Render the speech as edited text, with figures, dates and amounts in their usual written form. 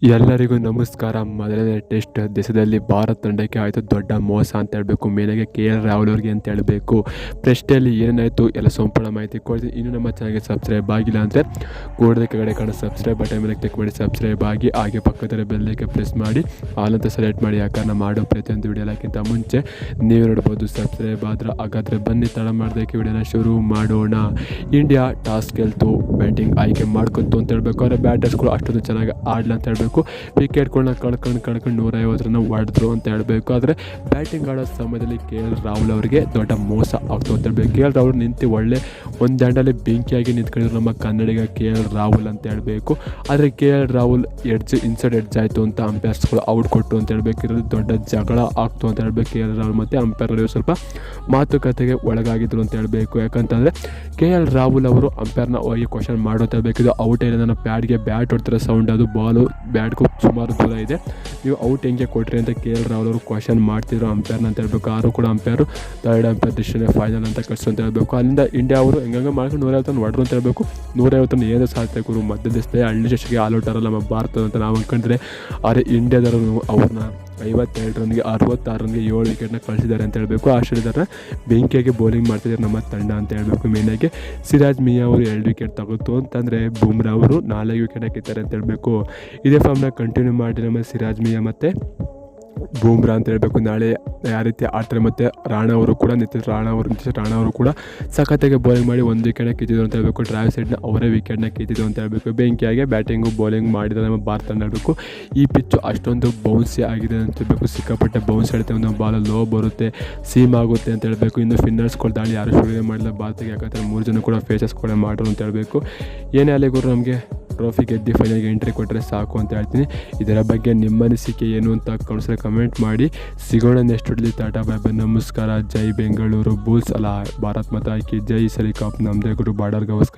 ಎಲ್ಲರಿಗೂ ನಮಸ್ಕಾರ. ಮೊದಲನೇ ಟೆಸ್ಟ್ ದೇಶದಲ್ಲಿ ಭಾರತ ತಂಡಕ್ಕೆ ಆಯಿತು ದೊಡ್ಡ ಮೋಸ ಅಂತ ಹೇಳಬೇಕು. ಮೇಲಾಗಿ KL ರಾಹುಲ್ ಅವ್ರಿಗೆ ಅಂತ ಹೇಳಬೇಕು. ಟೆಸ್ಟಲ್ಲಿ ಏನಾಯಿತು ಎಲ್ಲ ಸಂಪೂರ್ಣ ಮಾಹಿತಿ ಕೊಡ್ತೀನಿ. ಇನ್ನೂ ನಮ್ಮ ಚಾನಲ್ಗೆ ಸಬ್ಸ್ಕ್ರೈಬ್ ಆಗಿಲ್ಲ ಅಂದರೆ ಕೂಡಲೇ ಕೆಳಗಡೆ ಕಾಣೋ ಸಬ್ಸ್ಕ್ರೈಬ್ ಬಟನ್ ಮೇಲೆ ಕ್ಲಿಕ್ ಮಾಡಿ ಸಬ್ಸ್ಕ್ರೈಬ್ ಆಗಿ, ಹಾಗೆ ಪಕ್ಕದಲ್ಲಿ ಬೆಲ್ಲೈಕನ್ ಪ್ರೆಸ್ ಮಾಡಿ ಆಲ್ ಅಂತ ಸೆಲೆಕ್ಟ್ ಮಾಡಿ. ಯಾಕಂದ್ರೆ ಮಾಡೋ ಪ್ರತಿಯೊಂದು ವಿಡಿಯೋಕ್ಕಿಂತ ಮುಂಚೆ ನೀವು ನೋಡ್ಬೋದು ಸಬ್ಸ್ಕ್ರೈಬ್ ಆದ್ರೆ. ಹಾಗಾದರೆ ಬನ್ನಿ ತಡ ಮಾಡೋದಕ್ಕೆ ವಿಡಿಯೋನ ಶುರು ಮಾಡೋಣ. ಇಂಡಿಯಾ ಟಾಸ್ ಗೆಲ್ತು, ಬ್ಯಾಟಿಂಗ್ ಆಯ್ಕೆ ಮಾಡ್ಕೊತು ಅಂತ ಹೇಳಬೇಕು. ಆದರೆ ಬ್ಯಾಟರ್ಸ್ಗಳು ಅಷ್ಟೊಂದು ಚೆನ್ನಾಗಿ ಆಡಲ್ಲ ಅಂತ ಹೇಳಬೇಕು. ವಿಕೆಟ್ಗಳನ್ನ ಕಳ್ಕೊಂಡು 150 ರನ್ ಹೊಡೆದ್ರು ಅಂತ ಹೇಳಬೇಕು. ಆದರೆ ಬ್ಯಾಟಿಂಗ್ ಆಡೋ ಸಮಯದಲ್ಲಿ KL ರಾಹುಲ್ ಅವರಿಗೆ ದೊಡ್ಡ ಮೋಸ ಆಗ್ತು ಅಂತ ಹೇಳಬೇಕು. KL ರಾಹುಲ್ ನಿಂತು ಒಳ್ಳೆ ಒಂದು ದಂಡಲ್ಲಿ ಬೆಂಕಿಯಾಗಿ ನಿಂತ್ಕೊಂಡಿದ್ರು ನಮ್ಮ ಕನ್ನಡಿಗ KL ರಾಹುಲ್ ಅಂತ ಹೇಳಬೇಕು. ಆದರೆ KL ರಾಹುಲ್ ಇನ್ಸೈಡ್ ಎಡ್ಜ್ ಆಯಿತು ಅಂತ ಅಂಪೈರ್ಸ್ಗಳು ಔಟ್ ಕೊಟ್ಟು ಅಂತ ಹೇಳಬೇಕು. ಇರೋದು ದೊಡ್ಡ ಜಗಳ ಆಗ್ತು ಅಂತ ಹೇಳಬೇಕು. KL ರಾಹುಲ್ ಮತ್ತು ಅಂಪೈರ್ ನಡುವೆ ಸ್ವಲ್ಪ ಮಾತುಕತೆಗೆ ಒಳಗಾಗಿದ್ರು ಅಂತ ಹೇಳಬೇಕು. ಯಾಕಂತಂದರೆ KL ರಾಹುಲ್ ಅವರು ಅಂಪೈರ್ನ ಹೋಗಿ ಕ್ವಶನ್ ಮಾಡೋ ಅಂತ ಹೇಳಬೇಕು. ಇದು ಔಟ್ ಇಲ್ಲ, ನನ್ನ ಪ್ಯಾಡ್ಗೆ ಬ್ಯಾಟ್ ಹೊಡ್ತಿರೋ ಸೌಂಡ್, ಅದು ಬಾಲು ಬ್ಯಾಟ್ಗೂ ಸುಮಾರು ದೂರ ಇದೆ, ನೀವು ಔಟ್ ಹೆಂಗೆ ಕೊಟ್ರಿ ಅಂತ KL ರಾಹುಲ್ ಅವರು ಕ್ವಶನ್ ಮಾಡ್ತಿದ್ರು ಅಂಪೈರ್ನ ಅಂತ ಹೇಳಬೇಕು. ಆದರೂ ಕೂಡ umpire third umpire decision final ಅಂತ ಕಳಿಸು ಅಂತ ಹೇಳಬೇಕು. ಅಲ್ಲಿಂದ ಇಂಡಿಯಾ ಅವರು ಹೆಂಗೆ ಮಾಡ್ಕೊಂಡು 150 ಹೊಡ್ರು ಅಂತ ಹೇಳಬೇಕು. 150 ಏನು ಸಾಧ್ಯ ಗುರು, ಮಧ್ಯ ದೇಶದಲ್ಲಿ ಹಳ್ಳಿ ದೇಶಕ್ಕೆ ಆಲ್ ಔಟ್ ನಮ್ಮ ಭಾರತ ಅಂತ ನಾವು ಅಂದ್ಕೊಂಡ್ರೆ, ಆದರೆ ಇಂಡಿಯಾದವರು ಅವ್ರನ್ನ 52 ರನ್ಗೆ 66 ರನ್ಗೆ 7 ವಿಕೆಟ್ನ ಕಳಿಸಿದ್ದಾರೆ ಅಂತ ಹೇಳಬೇಕು. ಆಸ್ಟ್ರೇಲಿಯಾದವ್ರನ್ನ ಬೆಂಕಿಯಾಗಿ ಬೌಲಿಂಗ್ ಮಾಡ್ತಿದ್ದಾರೆ ನಮ್ಮ ತಂಡ ಅಂತ ಹೇಳಬೇಕು. ಮೇನಾಗಿ ಸಿರಾಜ್ ಮಿಯಾ ಅವರು 2 ವಿಕೆಟ್ ತಗೋತು ಅಂತಂದರೆ ಬುಮ್ರಾ ಅವರು 4 ವಿಕೆಟ್ ಹಾಕಿದ್ದಾರೆ ಅಂತ ಹೇಳಬೇಕು. ಇದೇ ಫಾರ್ಮ್ನ ಕಂಟಿನ್ಯೂ ಮಾಡಿ ನಮ್ಮ ಸಿರಾಜ್ ಮಿಯಾ ಮತ್ತು ಬೂಮ್ರಾ ಅಂತ ಹೇಳಬೇಕು. ನಾಳೆ ಯಾವ ರೀತಿ ಆಡ್ತಾರೆ. ಮತ್ತು ರಾಣಾ ಅವರು ಕೂಡ ರಾಣಾ ಅವರು ಕೂಡ ಸಖತ್ತಾಗಿ ಬೌಲಿಂಗ್ ಮಾಡಿ 1 ವಿಕೆಟ್ನ ಕಿತ್ತಿದ್ರು ಅಂತ ಹೇಳಬೇಕು. ಡ್ರೈವ್ ಸೈಡ್ನ ಅವರೇ ವಿಕೆಟ್ನ ಕಿತ್ತಿದ್ರು ಅಂತ ಹೇಳಬೇಕು. ಬೆಂಕಿಯಾಗಿ ಬ್ಯಾಟಿಂಗು ಬೌಲಿಂಗ್ ಮಾಡಿದರೆ ನಮ್ಮ ಭಾರತ ಹೇಳಬೇಕು. ಈ ಪಿಚ್ಚು ಅಷ್ಟೊಂದು ಬೌನ್ಸಿ ಆಗಿದೆ ಅಂತ ಹೇಳಬೇಕು. ಸಿಕ್ಕಾಪಟ್ಟೆ ಬೌನ್ಸ್ ಆಡುತ್ತೆ, ಒಂದು ಬಾಲ್ ಲೋ ಬರುತ್ತೆ, ಸೀಮ್ ಆಗುತ್ತೆ ಅಂತ ಹೇಳಬೇಕು. ಇನ್ನು ಫಿನ್ನರ್ಸ್ಗಳು ದಾಳಿ ಯಾರು ಶುರುವೇ ಮಾಡಿಲ್ಲ ಭಾರತಕ್ಕೆ. ಯಾಕಂದರೆ 3 ಜನ ಕೂಡ ಫೇಸಸ್ ಕೂಡ ಮಾಡ್ರು ಅಂತ ಹೇಳಬೇಕು. ಏನೇ ಅಲ್ಲಿ ಗುರು, ನಮಗೆ ಟ್ರೋಫಿ ಗೆದ್ದು ಫೈನಲ್ಗೆ ಎಂಟ್ರಿ ಕೊಟ್ಟರೆ ಸಾಕು ಅಂತ ಹೇಳ್ತೀನಿ. ಇದರ ಬಗ್ಗೆ ನಿಮ್ಮ ಅನಿಸಿಕೆ ಏನು ಅಂತ ಕಮೆಂಟ್ ಮಾಡಿ. ಸಿಗೋಣ ನೆಕ್ಸ್ಟ್ ವಿಡಿಯೋಲಿ. ಟಾಟಾ ಬೈ ಬೈ, ನಮಸ್ಕಾರ. ಜೈ ಬೆಂಗಳೂರು ಬುಲ್ಸ್. ಅಲ್ಲ, ಭಾರತ್ ಮಾತಾ ಕಿ ಜೈ. ಸರಿ ಕಪ್ ನಮ್ಮದೇ ಗುರು, ಬಾರ್ಡರ್ ಗವಸ್ಕರ್.